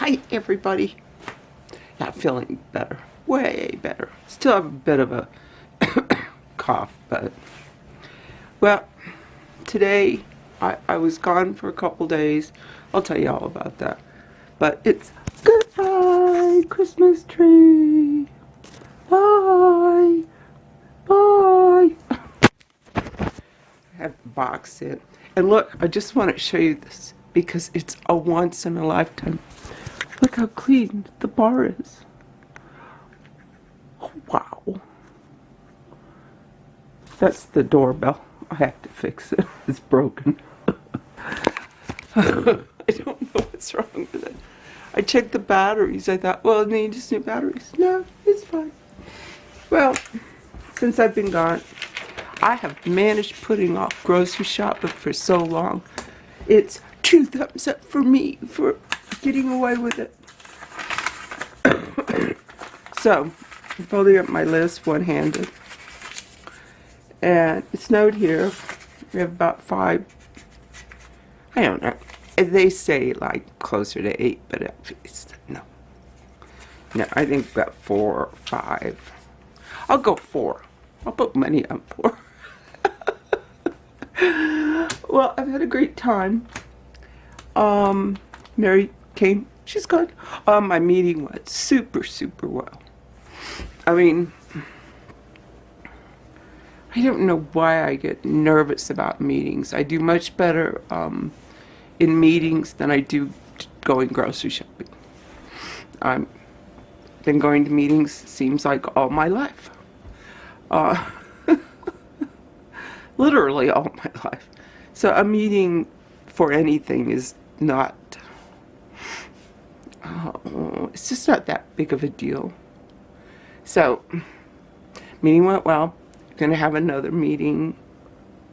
Hi, everybody. Not feeling better. Way better. Still have a bit of a cough, but... Well, today, I was gone for a couple days. I'll tell you all about that. But it's goodbye, Christmas tree. Bye. Bye. I have the box in. And look, I just want to show you this because it's a once in a lifetime. Look how clean the bar is. Oh, wow. That's the doorbell. I have to fix it. It's broken. I don't know what's wrong with it. I checked the batteries. I thought, well, it needs new batteries. No, it's fine. Well, since I've been gone, I have managed putting off grocery shopping for so long. It's 2 thumbs up for me for getting away with it. So, I'm folding up my list one-handed. And it snowed here. We have about 5, I don't know. They say like closer to 8, but it's, no. No, I think about 4 or 5. I'll go 4. I'll put money on 4. Well, I've had a great time. Mary came. She's good. My meeting went super, super well. I mean, I don't know why I get nervous about meetings. I do much better in meetings than I do going grocery shopping. Been going to meetings seems like all my life. Literally all my life. So a meeting for anything is not, it's just not that big of a deal. So, meeting went well. Gonna have another meeting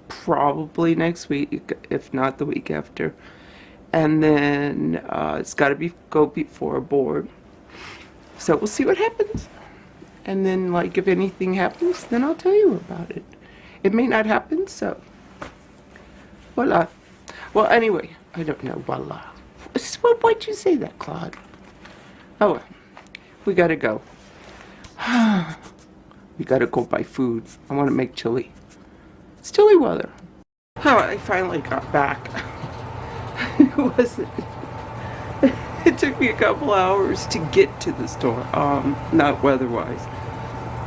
probably next week, if not the week after. And then it's gotta go before a board. So we'll see what happens. And then, like, if anything happens, then I'll tell you about it. It may not happen, so voila. Well, anyway, I don't know, voila. Why'd you say that, Claude? Oh, well, we gotta go. We gotta go buy food. I want to make chili. It's chilly weather. Oh, I finally got back. It wasn't. It took me a couple hours to get to the store. Not weather-wise.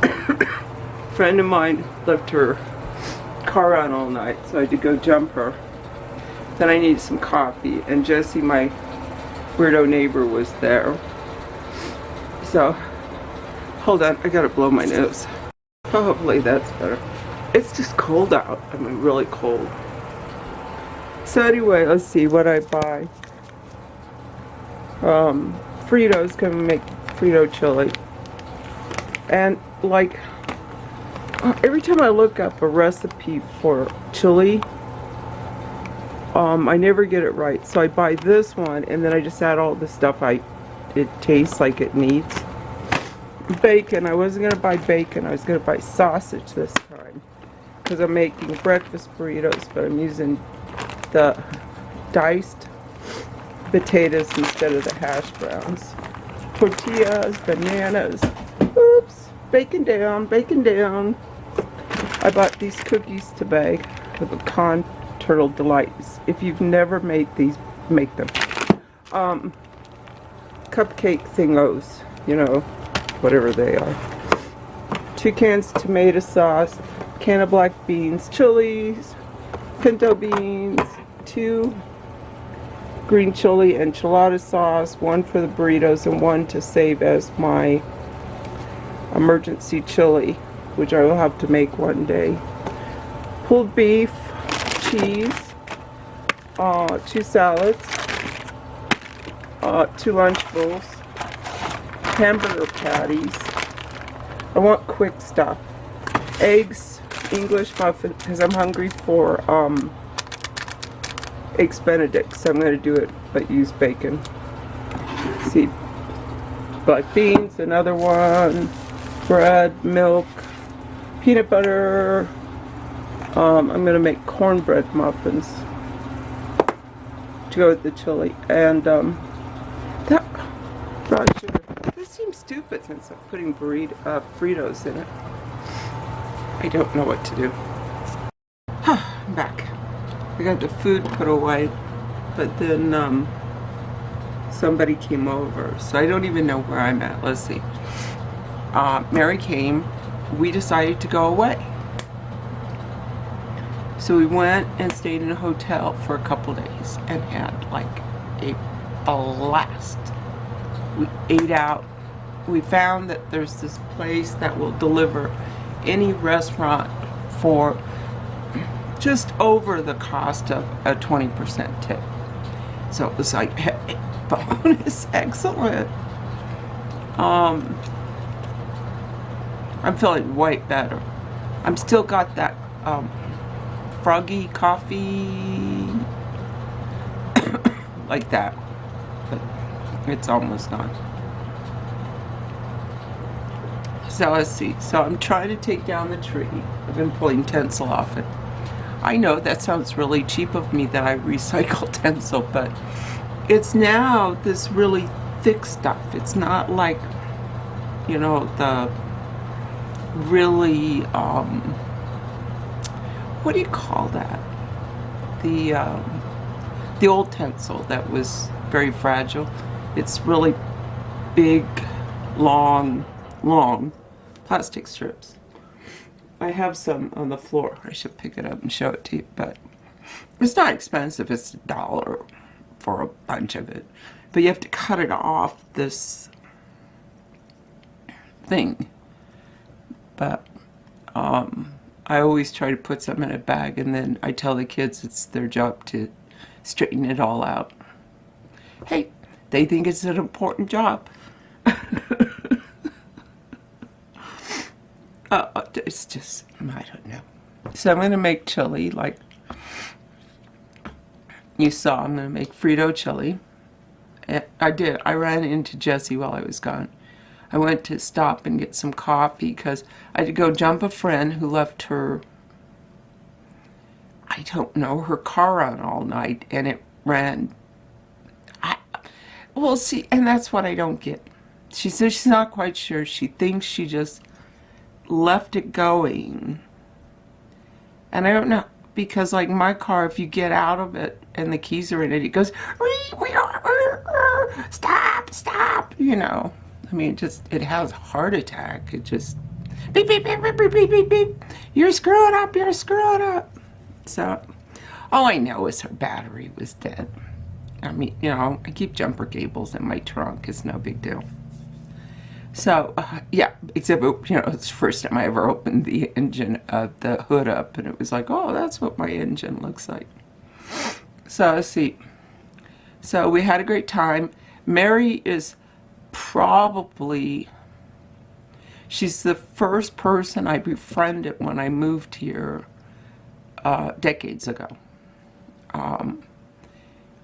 A friend of mine left her car on all night, so I had to go jump her. Then I needed some coffee, and Jesse, my weirdo neighbor, was there. So, hold on, I gotta blow my nose. Hopefully that's better. It's just cold out. I mean, really cold. So anyway, let's see what I buy. Fritos, gonna make Frito chili. And like, every time I look up a recipe for chili, I never get it right. So I buy this one, and then I just add all the stuff it tastes like it needs. Bacon. I wasn't going to buy bacon. I was going to buy sausage this time. Because I'm making breakfast burritos, but I'm using the diced potatoes instead of the hash browns. Tortillas, bananas. Oops. Bacon down, bacon down. I bought these cookies to bake with pecan turtle delights. If you've never made these, make them. Cupcake thingos, you know, whatever they are. 2 cans tomato sauce, can of black beans, chilies, pinto beans, 2 green chili enchilada sauce, 1 for the burritos and 1 to save as my emergency chili, which I will have to make one day. Pulled beef, cheese, 2 salads, 2 Lunchables, hamburger patties. I want quick stuff. Eggs, English muffin, because I'm hungry for eggs Benedict, so I'm going to do it but use bacon. See, black beans, another one, bread, milk, peanut butter. I'm going to make cornbread muffins to go with the chili, and that stupid since I'm putting Fritos in it. I don't know what to do. I'm back. I got the food put away, but then somebody came over, so I don't even know where I'm at. Let's see. Mary came. We decided to go away. So we went and stayed in a hotel for a couple days and had like a blast. We ate out. We found that there's this place that will deliver any restaurant for just over the cost of a 20% tip. So it was like, hey, bonus, excellent. I'm feeling way better. I'm still got that froggy coffee like that, but it's almost gone. So let's see. So I'm trying to take down the tree. I've been pulling tinsel off it. I know that sounds really cheap of me that I recycle tinsel, but it's now this really thick stuff. It's not like, you know, the really what do you call that? The old tinsel that was very fragile. It's really big, long plastic strips. I have some on the floor. I should pick it up and show it to you, but it's not expensive. It's $1 for a bunch of it, but you have to cut it off this thing. But I always try to put some in a bag, and then I tell the kids it's their job to straighten it all out. Hey, they think it's an important job. It's just, I don't know. So I'm going to make chili like you saw. I'm going to make Frito chili. I ran into Jessie while I was gone. I went to stop and get some coffee because I had to go jump a friend who left her, I don't know, her car on all night, and it ran. Well, see, and that's what I don't get. She says she's not quite sure. She thinks she just left it going. And I don't know, because like my car, if you get out of it and the keys are in it, it goes, stop, you know. I mean, it has a heart attack. It just, beep, beep, beep, beep, beep, beep, beep, beep. You're screwing up. So, all I know is her battery was dead. I mean, you know, I keep jumper cables in my trunk. It's no big deal. So, yeah, except, you know, it's the first time I ever opened the engine, the hood up, and it was like, oh, that's what my engine looks like. So, let's see. So, we had a great time. Mary is probably, she's the first person I befriended when I moved here decades ago.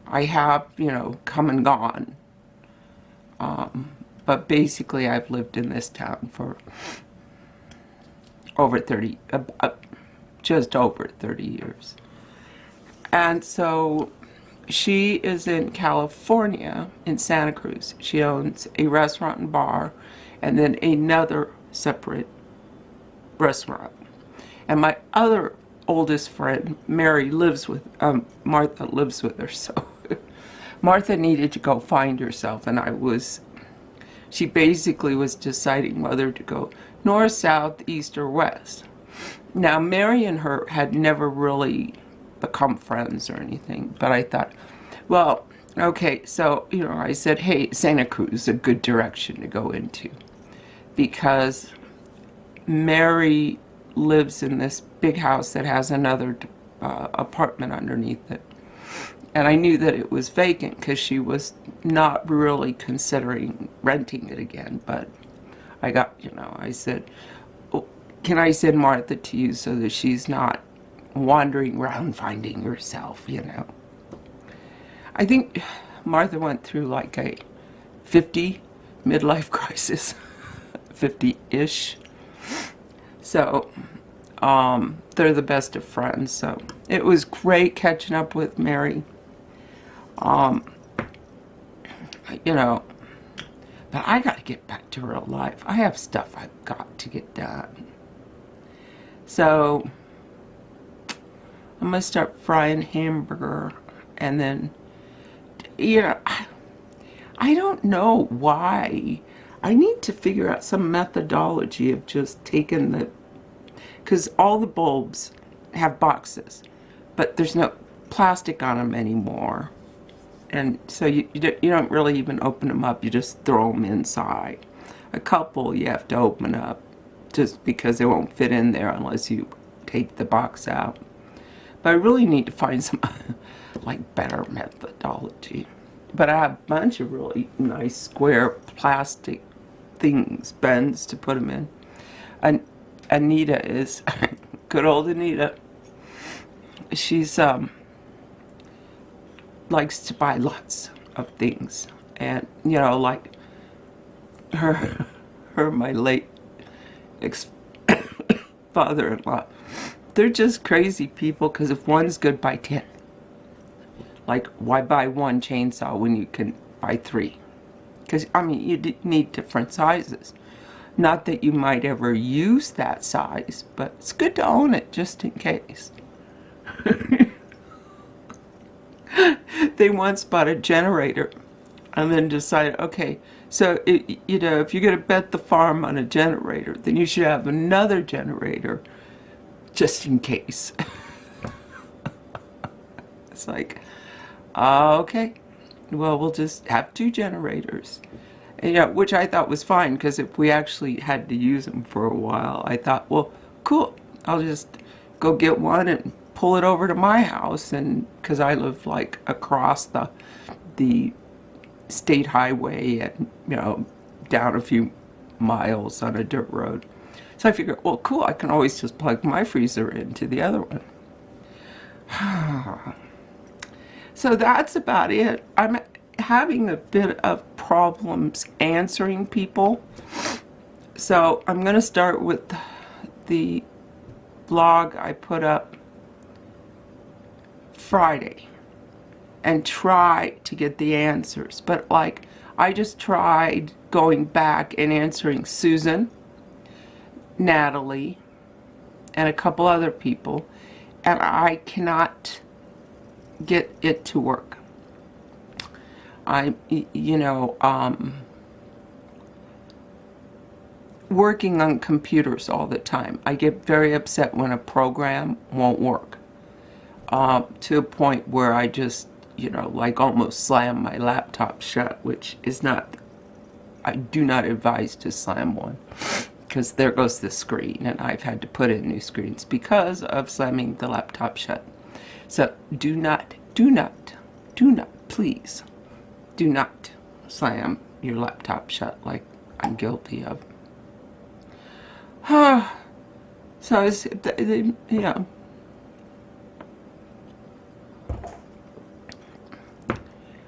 I have, you know, come and gone. But basically I've lived in this town for over 30, just over 30 years. And so she is in California, in Santa Cruz. She owns a restaurant and bar, and then another separate restaurant. And my other oldest friend, Mary, lives with, Martha lives with her, so Martha needed to go find herself, and she basically was deciding whether to go north, south, east, or west. Now, Mary and her had never really become friends or anything, but I thought, well, okay, so, you know, I said, hey, Santa Cruz is a good direction to go into, because Mary lives in this big house that has another apartment underneath it. And I knew that it was vacant because she was not really considering renting it again. But I got, you know, I said, oh, can I send Martha to you so that she's not wandering around finding herself, you know? I think Martha went through like a 50 midlife crisis, 50-ish. So, they're the best of friends. So it was great catching up with Mary. You know, But I got to get back to real life. I have stuff I've got to get done. So I'm going to start frying hamburger, and then, you know, I don't know why. I need to figure out some methodology of just taking the, because all the bulbs have boxes, but there's no plastic on them anymore. And so you don't really even open them up, you just throw them inside. A couple you have to open up just because they won't fit in there unless you take the box out. But I really need to find some like better methodology. But I have a bunch of really nice square plastic things, bins to put them in. And Anita is, good old Anita, she's likes to buy lots of things. And, you know, like her my late ex-father-in-law, they're just crazy people, because if one's good, buy 10. Like, why buy one chainsaw when you can buy 3? Because, I mean, you need different sizes. Not that you might ever use that size, but it's good to own it just in case. They once bought a generator and then decided, okay, so, you know, if you're going to bet the farm on a generator, then you should have another generator just in case. It's like, okay, well, we'll just have 2 generators. And, you know, which I thought was fine, because if we actually had to use them for a while, I thought, well, cool, I'll just go get one and pull it over to my house, and because I live like across the state highway and, you know, down a few miles on a dirt road. So I figured, well, cool, I can always just plug my freezer into the other one. So that's about it. I'm having a bit of problems answering people. So I'm going to start with the blog I put up Friday and try to get the answers. But like, I just tried going back and answering Susan, Nathalie, and a couple other people, and I cannot get it to work. I'm, you know, working on computers all the time. I get very upset when a program won't work, to a point where I just, you know, like almost slam my laptop shut, which is not, I do not advise to slam one, because there goes the screen, and I've had to put in new screens because of slamming the laptop shut. So do not, please, do not slam your laptop shut like I'm guilty of. So it's, you know,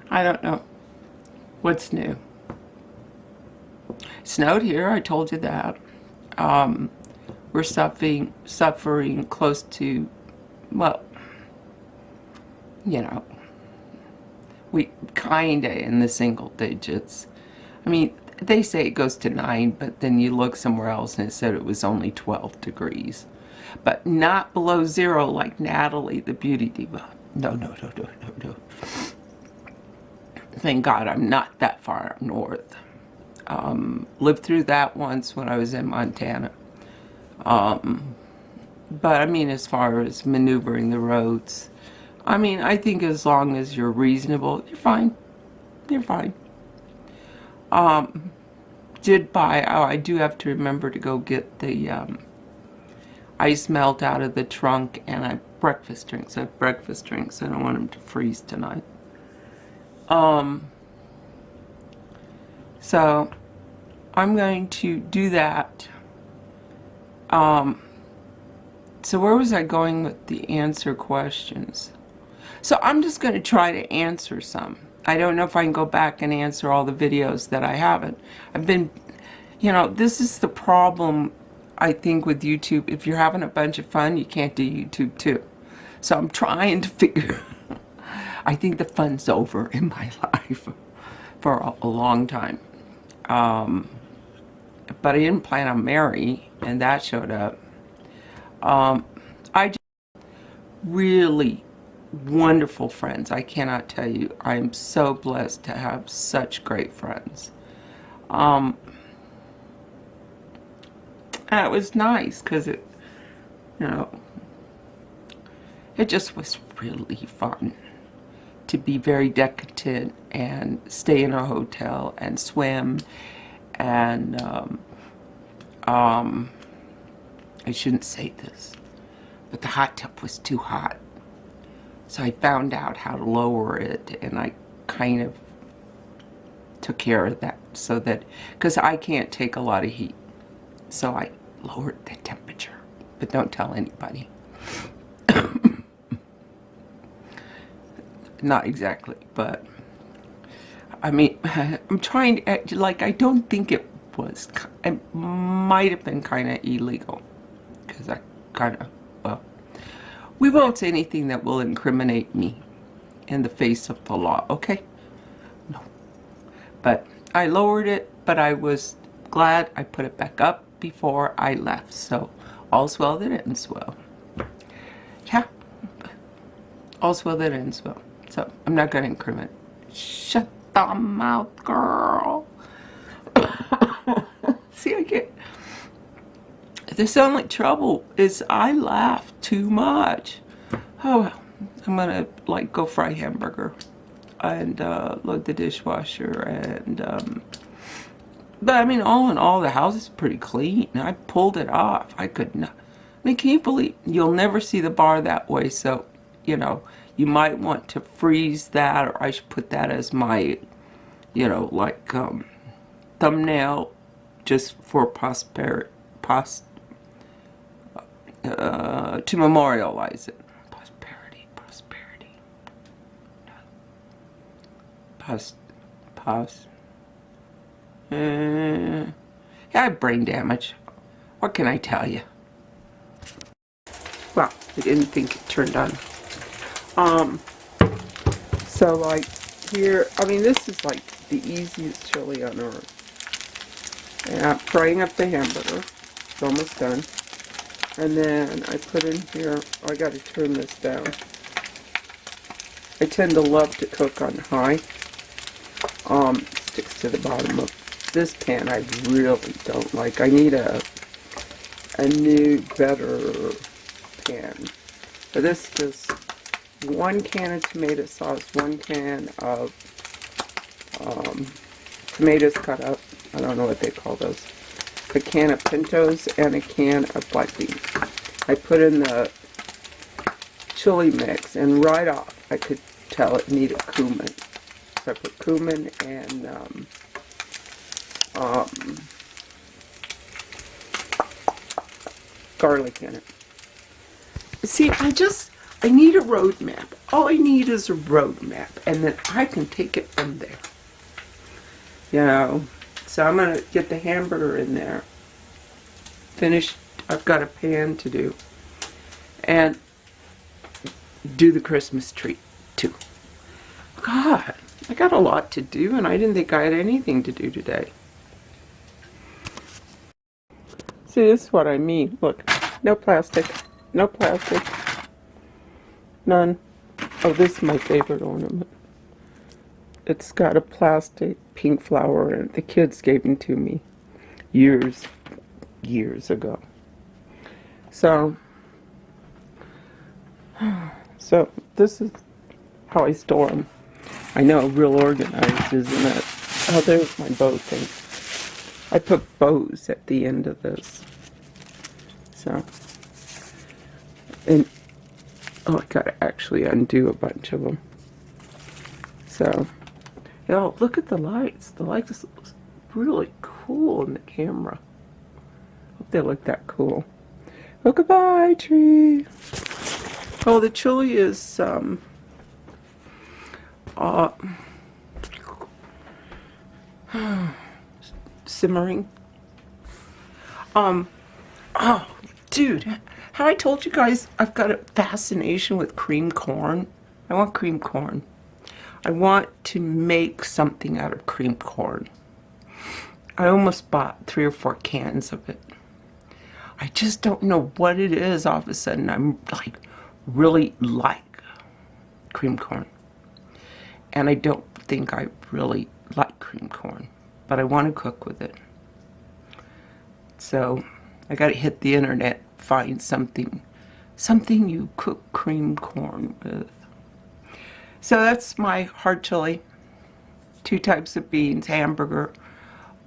I don't know what's new. Snowed here, I told you that. We're suffering close to, well, you know, we kinda in the single digits. I mean, they say it goes to 9, but then you look somewhere else and it said it was only 12 degrees. But not below 0 like Nathalie, the beauty diva. No. Thank God I'm not that far up north. Lived through that once when I was in Montana. But I mean, as far as maneuvering the roads, I mean, I think as long as you're reasonable, you're fine. You're fine. Did buy, oh, I do have to remember to go get the ice melt out of the trunk, and I have breakfast drinks. I don't want them to freeze tonight. So I'm going to do that. So where was I going with the answer questions? So I'm just going to try to answer some. I don't know if I can go back and answer all the videos that I haven't. I've been, you know, this is the problem, I think, with YouTube. If you're having a bunch of fun, you can't do YouTube too. So I'm trying to figure, I think the fun's over in my life for a long time. But I didn't plan on Mary, and that showed up. I just really wonderful friends. I cannot tell you. I'm so blessed to have such great friends. And it was nice because it, you know, it just was really fun to be very decadent and stay in a hotel and swim and I shouldn't say this, but the hot tub was too hot. So I found out how to lower it, and I kind of took care of that so that, because I can't take a lot of heat. So I lowered the temperature, but don't tell anybody. Not exactly, but I mean, I'm trying to act like I don't think it was, it might have been kind of illegal, because I kind of, well, we won't say anything that will incriminate me in the face of the law, okay? No. But I lowered it, but I was glad I put it back up before I left, so all's well that ends well. Yeah, all's well that ends well. So I'm not going to incriminate. Shut the mouth, girl. See, I get... The only trouble is I laugh too much. Oh, well, I'm going to, like, go fry hamburger and load the dishwasher and... but, I mean, all in all, the house is pretty clean. I pulled it off. I could not... I mean, can you believe... You'll never see the bar that way, so, you know... You might want to freeze that, or I should put that as my, you know, like, thumbnail, just for prosperity, to memorialize it. Prosperity. Yeah, I have brain damage. What can I tell you? Well, I didn't think it turned on. So like here, I mean, this is like the easiest chili on earth. And I'm frying up the hamburger. It's almost done. And then I put in here, oh, I gotta turn this down. I tend to love to cook on high. Sticks to the bottom of this pan. I really don't like. I need a new, better pan. But this just 1 can of tomato sauce, 1 can of tomatoes cut up. I don't know what they call those. A can of pintos and a can of black beans. I put in the chili mix, and right off I could tell it needed cumin. So I put cumin and garlic in it. See, I need a road map. All I need is a road map, and then I can take it from there. You know, so I'm going to get the hamburger in there. Finish, I've got a pan to do. And do the Christmas tree, too. God, I got a lot to do, and I didn't think I had anything to do today. See, this is what I mean. Look, no plastic. No plastic. None. Oh, this is my favorite ornament. It's got a plastic pink flower in it. The kids gave them to me years ago. So this is how I store them. I know, real organized, isn't it? Oh, there's my bow thing. I put bows at the end of this. So, and oh, I gotta actually undo a bunch of them. So, oh, look at the lights. The lights look really cool in the camera. Hope they look that cool. Oh, goodbye, tree. Oh, the chili is simmering. Oh, dude, have I told you guys I've got a fascination with cream corn? I want cream corn. I want to make something out of cream corn. I almost bought 3 or 4 cans of it. I just don't know what it is. All of a sudden, I'm like, really like cream corn. And I don't think I really like cream corn, but I want to cook with it. So I got to hit the internet, find something you cook cream corn with. So that's my hard chili. 2 types of beans, hamburger.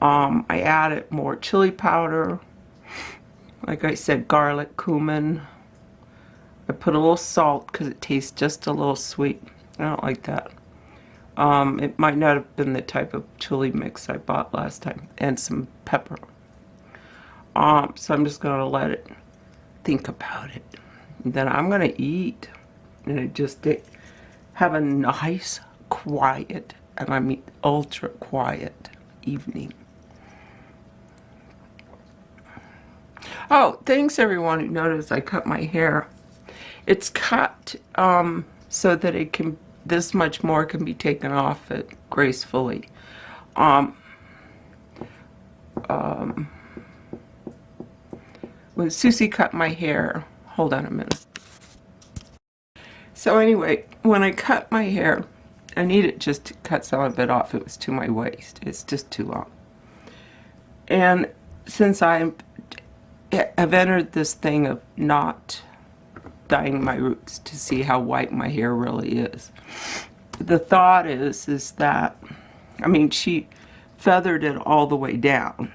I added more chili powder. Like I said, garlic, cumin. I put a little salt because it tastes just a little sweet. I don't like that. It might not have been the type of chili mix I bought last time. And some pepper. So I'm just going to let it think about it. And then I'm going to eat. And just have a nice, quiet, and I mean ultra quiet evening. Oh, thanks everyone who noticed I cut my hair. It's cut so that it can, this much more can be taken off it gracefully. When Susie cut my hair, hold on a minute. So anyway, when I cut my hair, I needed just to cut some of it off. It was to my waist. It's just too long. And since I've entered this thing of not dyeing my roots to see how white my hair really is, the thought is that, I mean, she feathered it all the way down,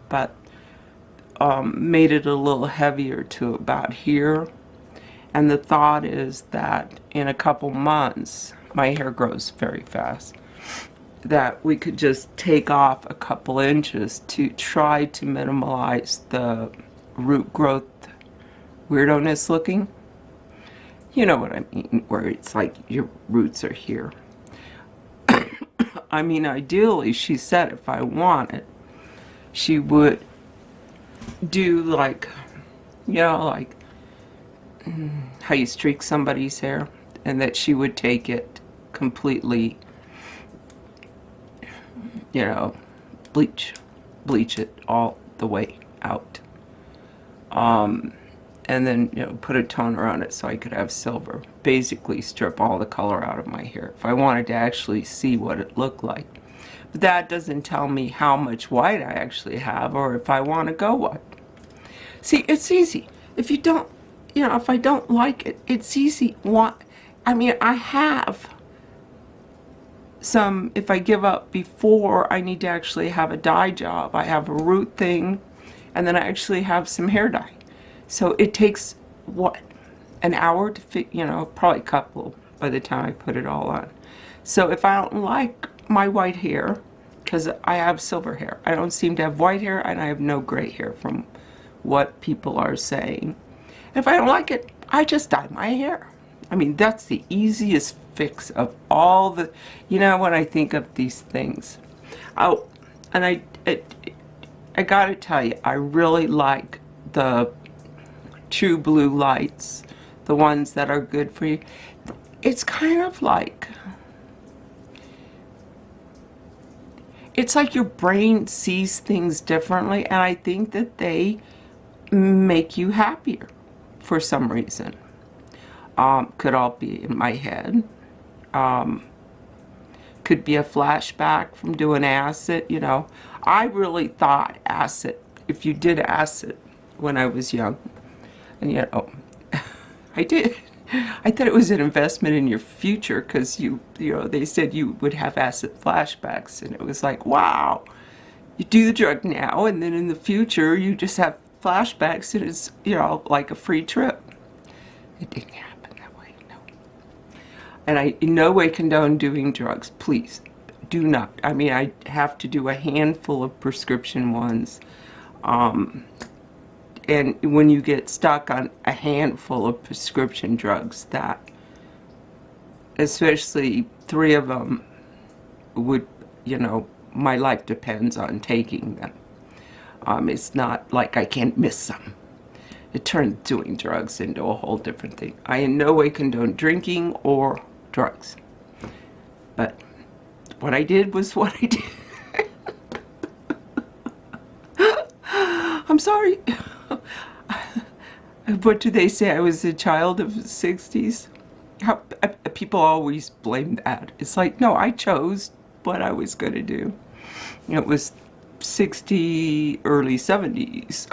but made it a little heavier to about here. And the thought is that in a couple months, my hair grows very fast, that we could just take off a couple inches to try to minimize the root growth weirdoness looking. You know what I mean, where it's like your roots are here. I mean, ideally, she said if I wanted, she would do like, you know, like how you streak somebody's hair, and that she would take it completely, you know, bleach it all the way out, and then, you know, put a toner on it so I could have silver. Basically strip all the color out of my hair if I wanted to actually see what it looked like. But that doesn't tell me how much white I actually have, or if I want to go white. See, it's easy. If you don't, you know, if I don't like it, it's easy. I mean, I have some, if I give up before I need to actually have a dye job, I have a root thing, and then I actually have some hair dye. So it takes, what, an hour to fit, you know, probably a couple by the time I put it all on. So if I don't like my white hair, because I have silver hair, I don't seem to have white hair, and I have no gray hair from what people are saying. If I don't like it, I just dye my hair. I mean, that's the easiest fix of all the, you know, when I think of these things. Oh, and I gotta tell you, I really like the True Blue lights, the ones that are good for you. It's kind of like, it's like your brain sees things differently, and I think that they make you happier for some reason. Could all be in my head. Could be a flashback from doing acid, you know. I really thought acid, if you did acid when I was young, and you know, I did. I thought it was an investment in your future, because you know, they said you would have acid flashbacks, and it was like, wow, you do the drug now, and then in the future you just have flashbacks, and it's, you know, like a free trip. It didn't happen that way, no. And I in no way condone doing drugs, please do not. I mean, I have to do a handful of prescription ones, and when you get stuck on a handful of prescription drugs, that, especially 3 of them, would, you know, my life depends on taking them. It's not like I can't miss some. It turned doing drugs into a whole different thing. I in no way condone drinking or drugs. But what I did was what I did. I'm sorry. What do they say? I was a child of the 60s. How, people always blame that. It's like, no, I chose what I was going to do. It was 60, early 70s.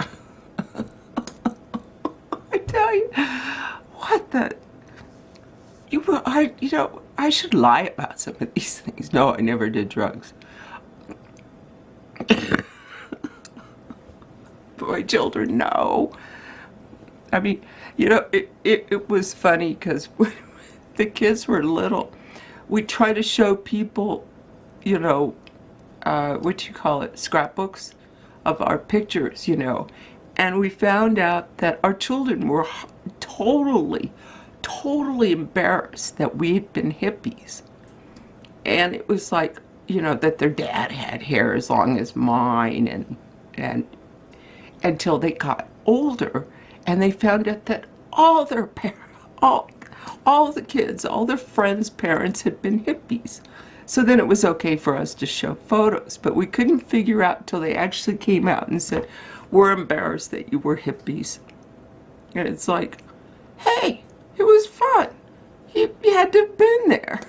I tell you, what the... I should lie about some of these things. No, I never did drugs. But my children know. I mean, it was funny because when the kids were little, we try to show people, what you call it, scrapbooks of our pictures, and we found out that our children were totally embarrassed that we had been hippies. And it was like, that their dad had hair as long as mine, and until they got older and they found out that all their parents, all the kids, all their friends' parents had been hippies. So then it was okay for us to show photos, but we couldn't figure out until they actually came out and said, we're embarrassed that you were hippies. And it's like, hey, it was fun. You had to have been there.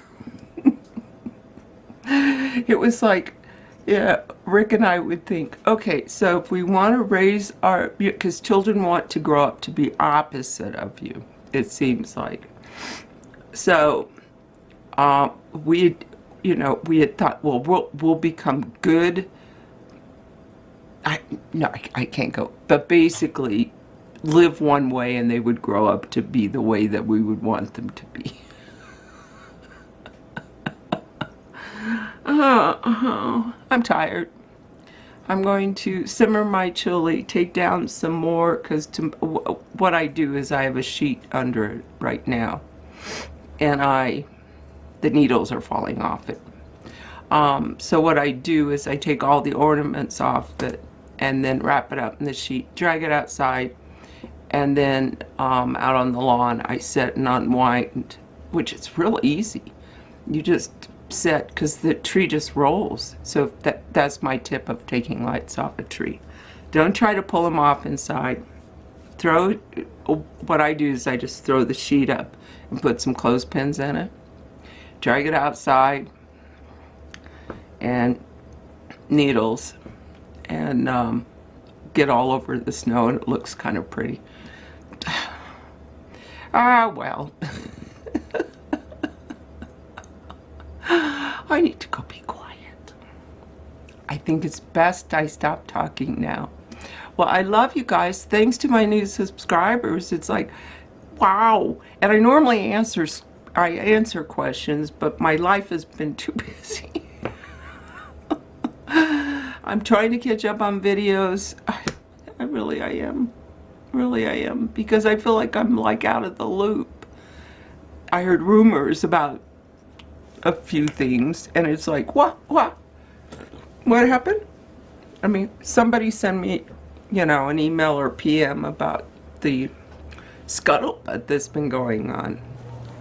It was like, yeah, Rick and I would think, okay, so if we want to raise our, because children want to grow up to be opposite of you, it seems like. So we had thought, well, we'll become good. I can't go. But basically, live one way and they would grow up to be the way that we would want them to be. I'm tired. I'm going to simmer my chili, take down some more, because what I do is I have a sheet under it right now, and the needles are falling off it. So what I do is I take all the ornaments off it and then wrap it up in the sheet, drag it outside, and then out on the lawn I sit and unwind, which is real easy. You just sit, because the tree just rolls. So that's my tip of taking lights off a tree. Don't try to pull them off inside. What I do is I just throw the sheet up and put some clothespins in it, drag it outside, and needles, and get all over the snow, and it looks kind of pretty. Well. I need to go be quiet. I think it's best I stop talking now. Well, I love you guys. Thanks to my new subscribers. It's like, wow. And I normally answer questions, but my life has been too busy. I'm trying to catch up on videos. I really am. Really I am. Because I feel like I'm like out of the loop. I heard rumors about a few things, and it's like, what happened? I mean, somebody send me, an email or PM about the scuttlebutt that's been going on.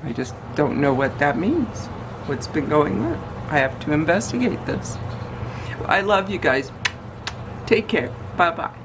I just don't know what that means, what's been going on. I have to investigate this. I love you guys. Take care. Bye-bye.